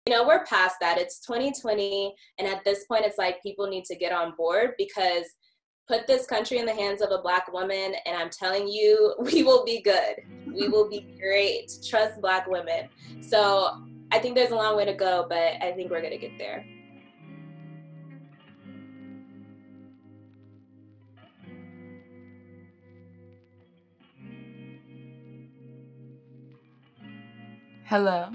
we're past that. It's 2020. And at this point, it's like people need to get on board, because put this country in the hands of a Black woman, and I'm telling you, we will be good. We will be great. Trust Black women. So I think there's a long way to go, but I think we're going to get there. Hello,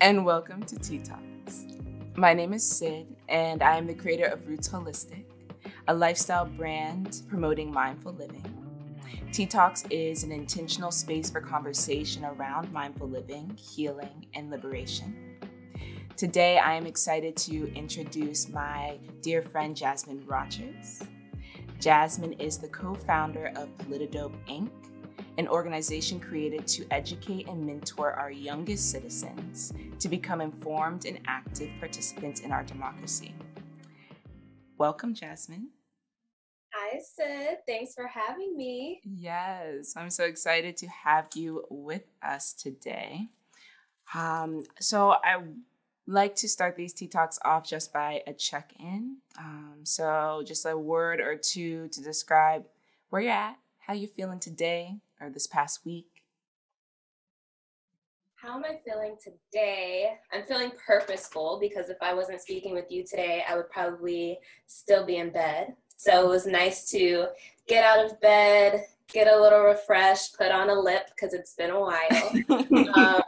and welcome to Tea Talks. My name is Sid, and I am the creator of Roots Holistic, a lifestyle brand promoting mindful living. Tea Talks is an intentional space for conversation around mindful living, healing, and liberation. Today, I am excited to introduce my dear friend, Jasmine Rogers. Jasmine is the co-founder of Politidope, Inc., an organization created to educate and mentor our youngest citizens to become informed and active participants in our democracy. Welcome, Jasmine. Hi, Sid. Thanks for having me. Yes, I'm so excited to have you with us today. So I like to start these Tea Talks off just by a check-in. So just a word or two to describe where you're at, how you're feeling today or this past week. How am I feeling today? I'm feeling purposeful, because if I wasn't speaking with you today, I would probably still be in bed. So it was nice to get out of bed, get a little refreshed, put on a lip because it's been a while.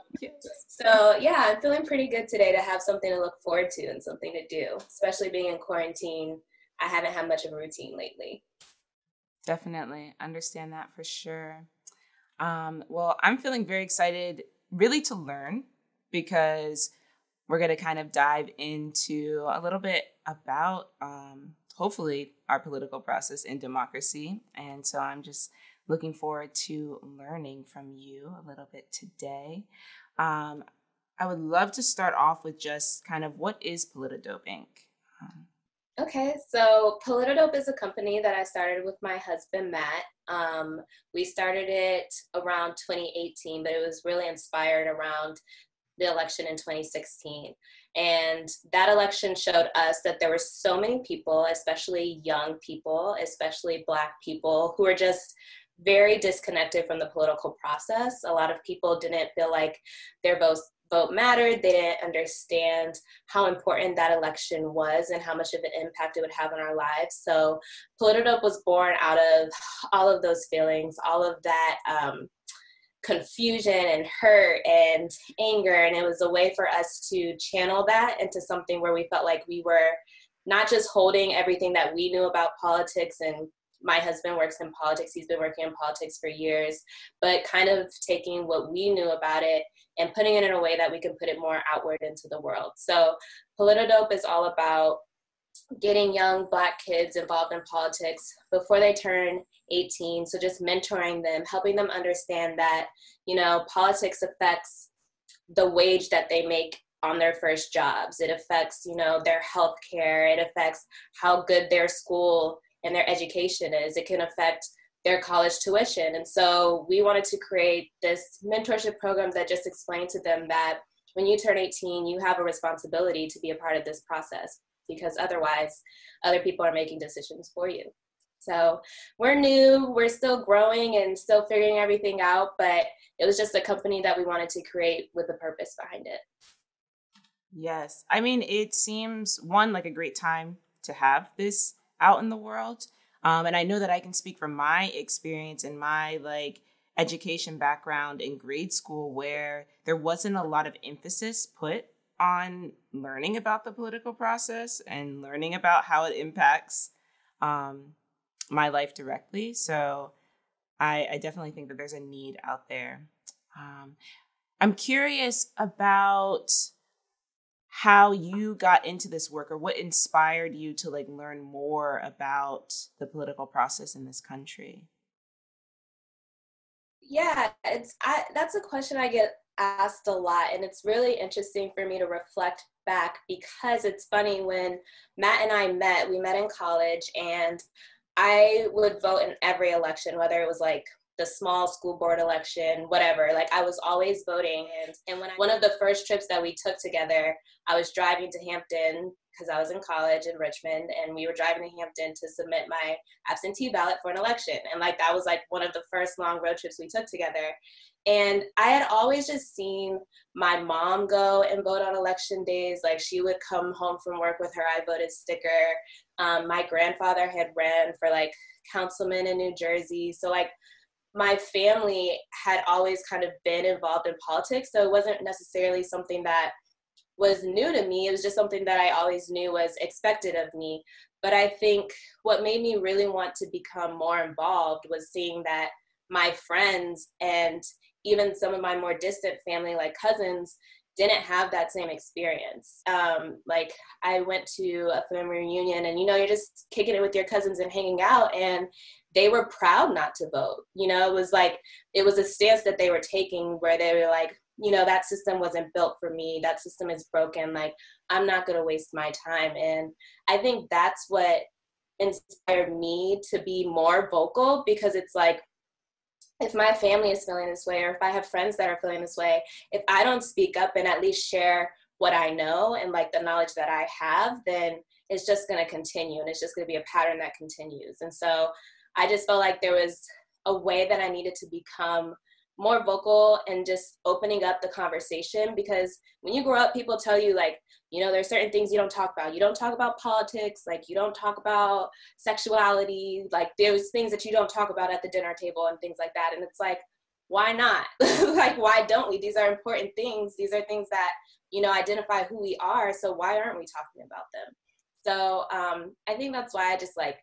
So yeah, I'm feeling pretty good today to have something to look forward to and something to do, especially being in quarantine. I haven't had much of a routine lately. Definitely understand that for sure. Well, I'm feeling very excited really to learn, because we're going to kind of dive into a little bit about hopefully our political process in democracy. And so I'm just looking forward to learning from you a little bit today. I would love to start off with just kind of, what is Politidope, Inc.? Okay, so Politidope is a company that I started with my husband, Matt. We started it around 2018, but it was really inspired around the election in 2016. And that election showed us that there were so many people, especially young people, especially Black people, who were just very disconnected from the political process. A lot of people didn't feel like their vote mattered. They didn't understand how important that election was and how much of an impact it would have on our lives. So Politidope was born out of all of those feelings, all of that confusion and hurt and anger. And it was a way for us to channel that into something where we felt like we were not just holding everything that we knew about politics, and my husband works in politics, he's been working in politics for years, but kind of taking what we knew about it and putting it in a way that we can put it more outward into the world. So Politidope is all about getting young Black kids involved in politics before they turn 18. So just mentoring them, helping them understand that, politics affects the wage that they make on their first jobs. It affects, their health care. It affects how good their school and their education is. It can affect their college tuition. And so we wanted to create this mentorship program that just explained to them that when you turn 18, you have a responsibility to be a part of this process, because otherwise other people are making decisions for you. So we're new, we're still growing and still figuring everything out, but it was just a company that we wanted to create with a purpose behind it. Yes. I mean, it seems, one, like a great time to have this out in the world. And I know that I can speak from my experience and my education background in grade school, where there wasn't a lot of emphasis put on learning about the political process and learning about how it impacts my life directly. So I definitely think that there's a need out there. I'm curious about how you got into this work, or what inspired you to learn more about the political process in this country. Yeah, that's a question I get asked a lot, and it's really interesting for me to reflect back, because it's funny, when Matt and I met, we met in college, and I would vote in every election, whether it was the small school board election, whatever. Like I was always voting. And one of the first trips that we took together, I was driving to Hampton because I was in college in Richmond, and we were driving to Hampton to submit my absentee ballot for an election. And like that was like one of the first long road trips we took together. And I had always just seen my mom go and vote on election days. Like she would come home from work with her I voted sticker. My grandfather had ran for like councilman in New Jersey. So like my family had always kind of been involved in politics. So it wasn't necessarily something that was new to me. It was just something that I always knew was expected of me. But I think what made me really want to become more involved was seeing that my friends and even some of my more distant family, like cousins, didn't have that same experience. Like I went to a family reunion, and, you know, you're just kicking it with your cousins and hanging out, and they were proud not to vote. You know, it was like, it was a stance that they were taking where they were like, you know, that system wasn't built for me. That system is broken. Like, I'm not going to waste my time. And I think that's what inspired me to be more vocal, because it's like, if my family is feeling this way, or if I have friends that are feeling this way, if I don't speak up and at least share what I know and like the knowledge that I have, then it's just going to continue, and it's just going to be a pattern that continues. And so I just felt like there was a way that I needed to become more vocal and just opening up the conversation, because when you grow up, people tell you like, you know, there's certain things you don't talk about. You don't talk about politics, like you don't talk about sexuality, like there's things that you don't talk about at the dinner table and things like that. And it's like, why not? Like, why don't we? These are important things. These are things that, you know, identify who we are. So why aren't we talking about them? So I think that's why I just like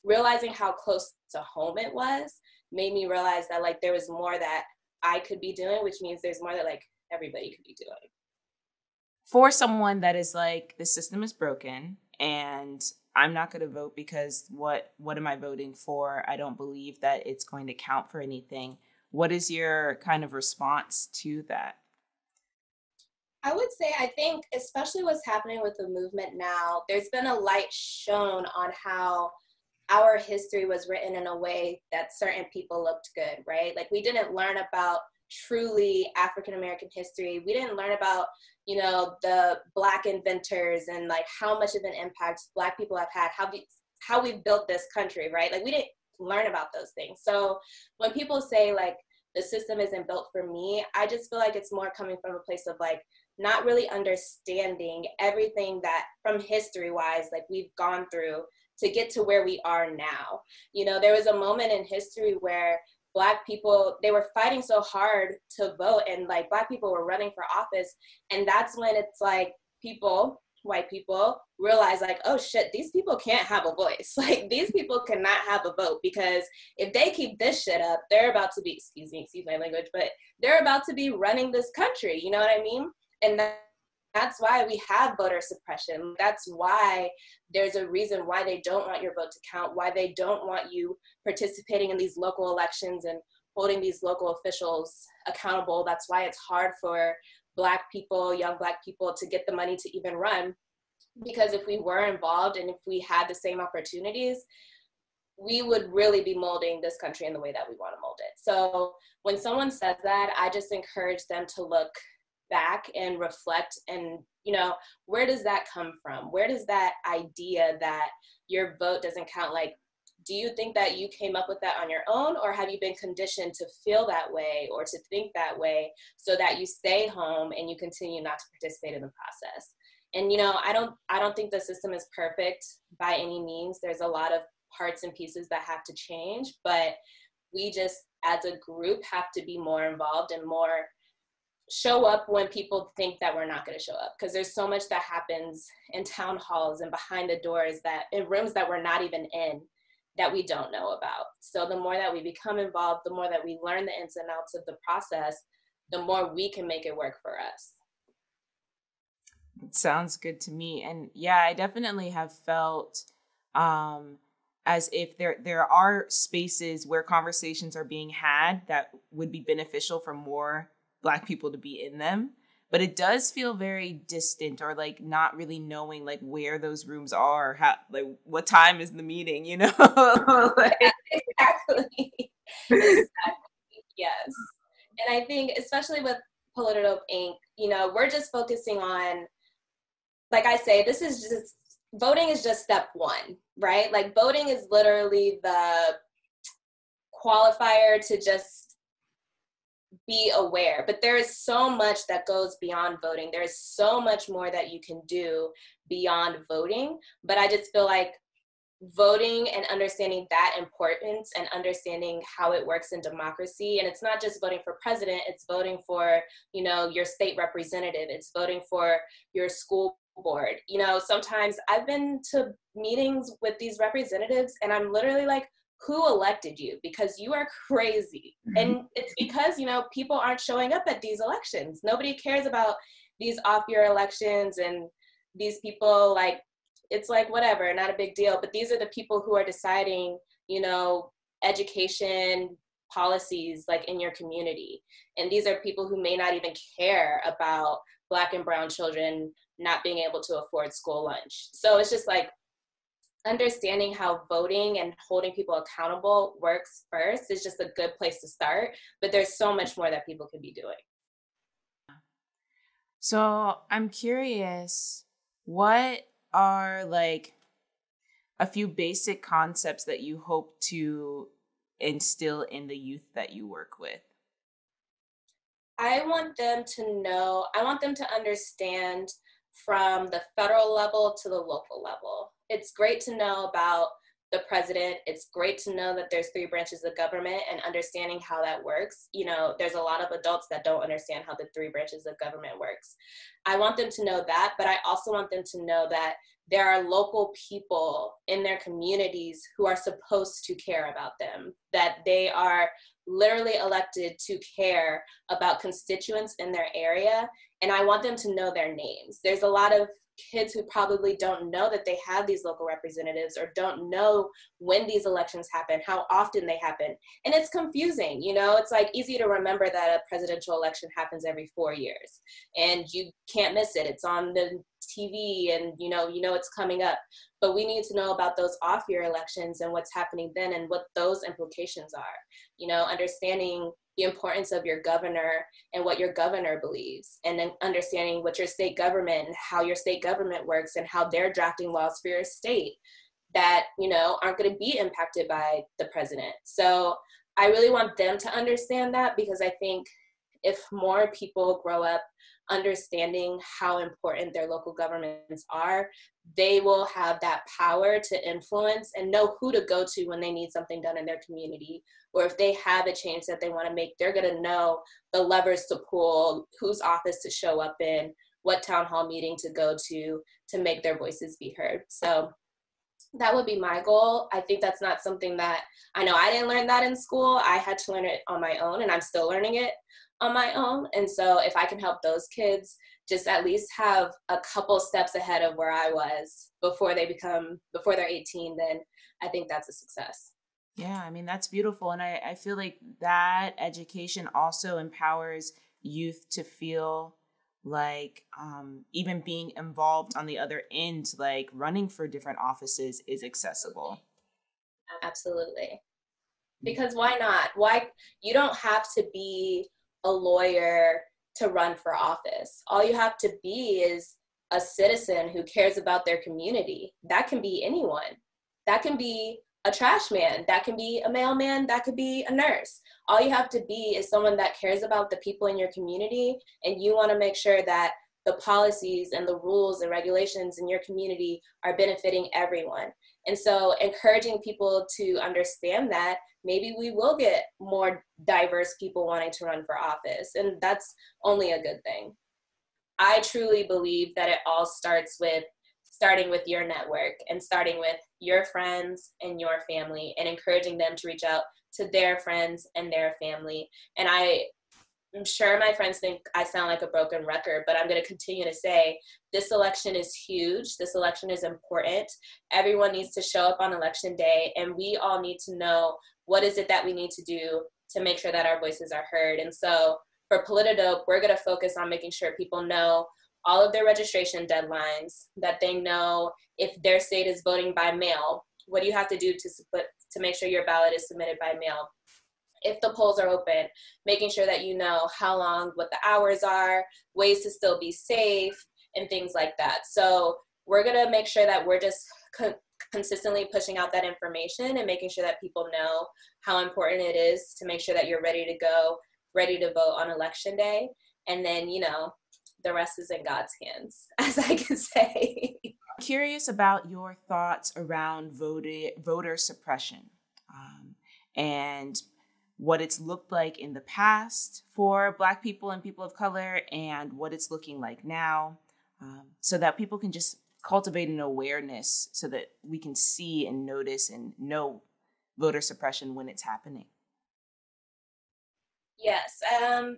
realizing how close to home it was made me realize that like there was more that I could be doing, which means there's more that like everybody could be doing. For someone that is like, the system is broken and I'm not going to vote because what am I voting for? I don't believe that it's going to count for anything. What is your kind of response to that? I would say, I think, especially what's happening with the movement now, there's been a light shown on how our history was written in a way that certain people looked good, right? Like we didn't learn about truly African-American history. We didn't learn about, you know, the Black inventors and like how much of an impact Black people have had, how we've built this country, right? Like we didn't learn about those things. So when people say like the system isn't built for me, I just feel like it's more coming from a place of like not really understanding everything that from history-wise, like we've gone through to get to where we are now. You know, there was a moment in history where Black people, they were fighting so hard to vote, and like Black people were running for office. And that's when it's like people, white people, realize like, oh shit, these people can't have a voice. Like these people cannot have a vote, because if they keep this shit up, they're about to be, excuse my language, but they're about to be running this country. You know what I mean? And that's why we have voter suppression. That's why there's a reason why they don't want your vote to count, why they don't want you participating in these local elections and holding these local officials accountable. That's why it's hard for Black people, young Black people, to get the money to even run. Because if we were involved and if we had the same opportunities, we would really be molding this country in the way that we want to mold it. So when someone says that, I just encourage them to look back and reflect, and you know, where does that come from? Where does that idea that your vote doesn't count, like, do you think that you came up with that on your own, or have you been conditioned to feel that way or to think that way so that you stay home and you continue not to participate in the process? And you know, I don't think the system is perfect by any means. There's a lot of parts and pieces that have to change, but we just as a group have to be more involved and more show up when people think that we're not going to show up, because there's so much that happens in town halls and behind the doors, that in rooms that we're not even in, that we don't know about. So the more that we become involved, the more that we learn the ins and outs of the process, the more we can make it work for us. It sounds good to me. And yeah, I definitely have felt as if there are spaces where conversations are being had that would be beneficial for more Black people to be in them. but it does feel very distant, or like not really knowing like where those rooms are, how, like what time is the meeting, you know? Yeah, exactly. Exactly. Yes. And I think, especially with Politidope Inc., we're just focusing on, like I say, this is just, voting is just step one, right? Like voting is literally the qualifier to just be aware. But there is so much that goes beyond voting. There is so much more that you can do beyond voting. But I just feel like voting and understanding that importance and understanding how it works in democracy. And it's not just voting for president, it's voting for, your state representative, it's voting for your school board. Sometimes I've been to meetings with these representatives and I'm literally like, who elected you? Because you are crazy. And it's because, people aren't showing up at these elections. Nobody cares about these off-year elections, and these people, like, it's like, whatever, not a big deal. But these are the people who are deciding, education policies, like, in your community. And these are people who may not even care about Black and brown children not being able to afford school lunch. So it's just like, understanding how voting and holding people accountable works first is just a good place to start. But there's so much more that people could be doing. So I'm curious, what are like a few basic concepts that you hope to instill in the youth that you work with? I want them to understand from the federal level to the local level. It's great to know about the president. It's great to know that there's 3 branches of government and understanding how that works. There's a lot of adults that don't understand how the 3 branches of government works. I want them to know that, but I also want them to know that there are local people in their communities who are supposed to care about them, that they are literally elected to care about constituents in their area. And I want them to know their names. There's a lot of kids who probably don't know that they have these local representatives, or don't know when these elections happen, how often they happen. And it's confusing, it's like easy to remember that a presidential election happens every 4 years and you can't miss it. It's on the TV and it's coming up. But we need to know about those off-year elections and what's happening then and what those implications are. Understanding the importance of your governor and what your governor believes, and then understanding what your state government and how your state government works and how they're drafting laws for your state that, aren't going to be impacted by the president. So I really want them to understand that, because I think if more people grow up understanding how important their local governments are, they will have that power to influence and know who to go to when they need something done in their community. Or if they have a change that they want to make, they're going to know the levers to pull, whose office to show up in, what town hall meeting to go to make their voices be heard. So that would be my goal. I think that's not something that, I know I didn't learn that in school. I had to learn it on my own, and I'm still learning it on my own. And so if I can help those kids just at least have a couple steps ahead of where I was before they're 18, then I think that's a success. Yeah, I mean, that's beautiful. And I feel like that education also empowers youth to feel like even being involved on the other end, like running for different offices, is accessible. Absolutely. Because why not? You don't have to be a lawyer to run for office. All you have to be is a citizen who cares about their community. That can be anyone. That can be a trash man. That can be a mailman. That could be a nurse. All you have to be is someone that cares about the people in your community, and you want to make sure that the policies and the rules and regulations in your community are benefiting everyone. And so encouraging people to understand that, maybe we will get more diverse people wanting to run for office, and that's only a good thing. I truly believe that it all starts with starting with your network and starting with your friends and your family, and encouraging them to reach out to their friends and their family. And I'm sure my friends think I sound like a broken record, but I'm going to continue to say this election is huge. This election is important. Everyone needs to show up on election day, and we all need to know what is it that we need to do to make sure that our voices are heard. And so for Politidope, we're going to focus on making sure people know all of their registration deadlines, that they know if their state is voting by mail, what do you have to do to make sure your ballot is submitted by mail? If the polls are open, making sure that you know how long, what the hours are, ways to still be safe, and things like that. So we're going to make sure that we're just consistently pushing out that information and making sure that people know how important it is to make sure that you're ready to go, ready to vote on election day. And then, you know, the rest is in God's hands, as I can say. I'm curious about your thoughts around voter suppression and what it's looked like in the past for Black people and people of color and what it's looking like now, so that people can just cultivate an awareness so that we can see and notice and know voter suppression when it's happening. Yes,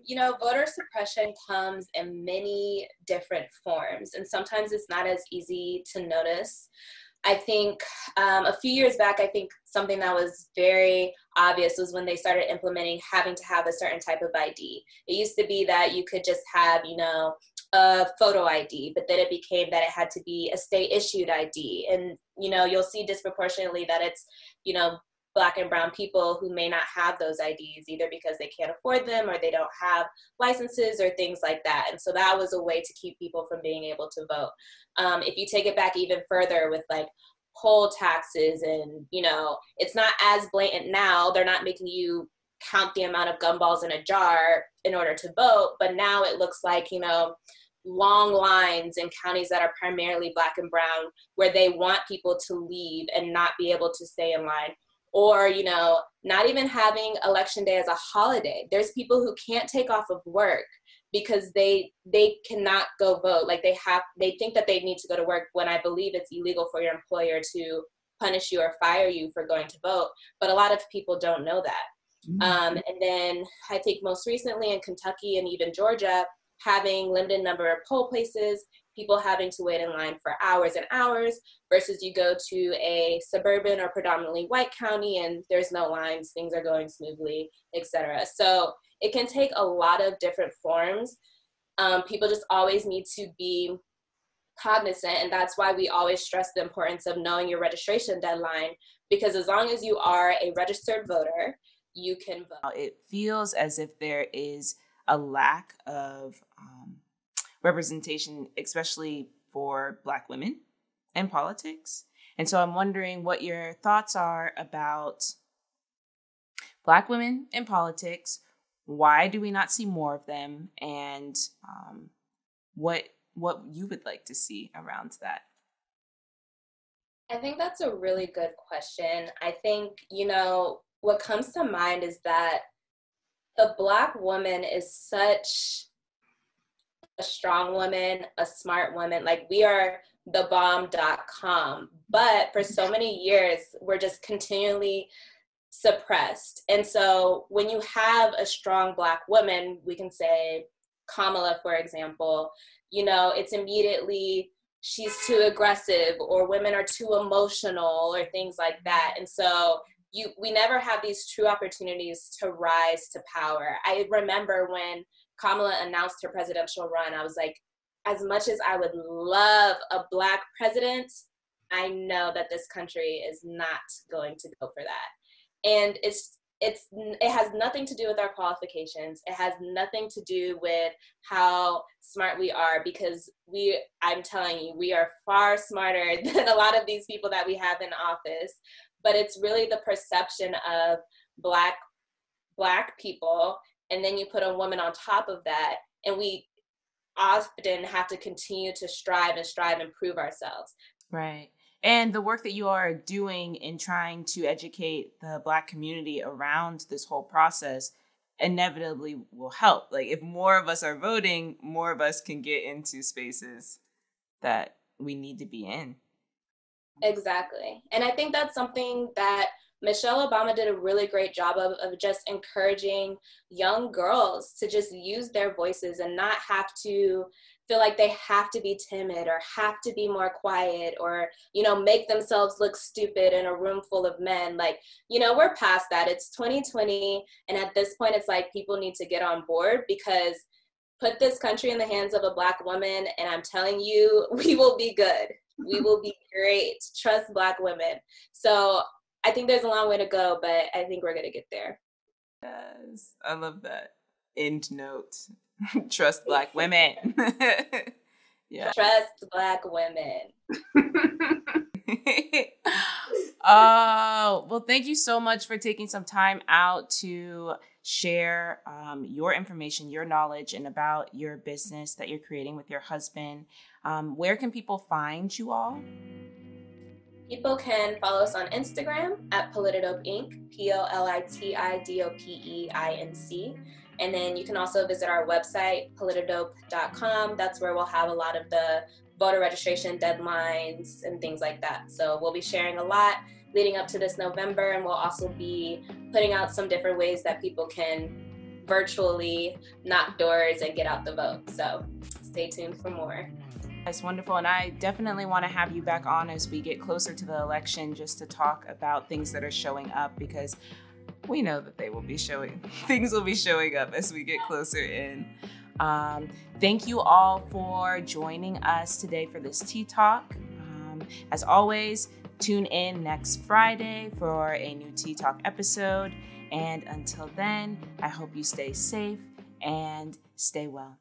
you know, voter suppression comes in many different forms, and sometimes it's not as easy to notice. I think a few years back, I think something that was very obvious was when they started implementing having to have a certain type of ID. It used to be that you could just have, you know, a photo ID, but then it became that it had to be a state issued ID. And, you know, you'll see disproportionately that it's, you know, Black and brown people who may not have those IDs either because they can't afford them or they don't have licenses or things like that. And so that was a way to keep people from being able to vote. If you take it back even further with like poll taxes and, you know, it's not as blatant now. They're not making you count the amount of gumballs in a jar in order to vote. But now it looks like, you know, long lines in counties that are primarily Black and brown where they want people to leave and not be able to stay in line. Or, you know, not even having election day as a holiday. There's people who can't take off of work because they cannot go vote. Like they think that they need to go to work when I believe it's illegal for your employer to punish you or fire you for going to vote. But a lot of people don't know that. Mm-hmm. And then I think most recently in Kentucky and even Georgia, having limited number of poll places, people having to wait in line for hours and hours versus you go to a suburban or predominantly white county and there's no lines, things are going smoothly, etc. So it can take a lot of different forms. People just always need to be cognizant, and that's why we always stress the importance of knowing your registration deadline, because as long as you are a registered voter, you can vote. It feels as if there is a lack of representation, especially for Black women in politics. And so I'm wondering what your thoughts are about Black women in politics. Why do we not see more of them? And what you would like to see around that? I think that's a really good question. I think, you know, what comes to mind is that the Black woman is such a strong woman, a smart woman. Like, we are thebomb.com. But for so many years, we're just continually suppressed. And so when you have a strong Black woman, we can say Kamala, for example, you know, it's immediately she's too aggressive or women are too emotional or things like that. And so we never have these true opportunities to rise to power. I remember when Kamala announced her presidential run, I was like, as much as I would love a Black president, I know that this country is not going to go for that. And it has nothing to do with our qualifications. It has nothing to do with how smart we are, because I'm telling you, we are far smarter than a lot of these people that we have in office. But it's really the perception of Black people, and then you put a woman on top of that, and we often have to continue to strive and prove ourselves. Right. And the work that you are doing in trying to educate the Black community around this whole process inevitably will help. Like, if more of us are voting, more of us can get into spaces that we need to be in. Exactly. And I think that's something that Michelle Obama did a really great job of just encouraging young girls to just use their voices and not have to feel like they have to be timid or have to be more quiet or, you know, make themselves look stupid in a room full of men. Like, you know, we're past that. It's 2020. And at this point, it's like people need to get on board, because put this country in the hands of a Black woman, and I'm telling you, we will be good. We will be great. Trust Black women. So I think there's a long way to go, but I think we're going to get there. Yes, I love that. End note. Trust Black women. Yeah. Trust Black women. Oh, well, thank you so much for taking some time out to share your information, your knowledge, and about your business that you're creating with your husband. Where can people find you all? People can follow us on Instagram at Politidope Inc., PolitidopeInc. And then you can also visit our website, politidope.com. That's where we'll have a lot of the voter registration deadlines and things like that. So we'll be sharing a lot leading up to this November, and we'll also be putting out some different ways that people can virtually knock doors and get out the vote. So stay tuned for more. That's wonderful. And I definitely want to have you back on as we get closer to the election, just to talk about things that are showing up, because we know that things will be showing up as we get closer in. Thank you all for joining us today for this Tea Talk. As always, tune in next Friday for a new Tea Talk episode. And until then, I hope you stay safe and stay well.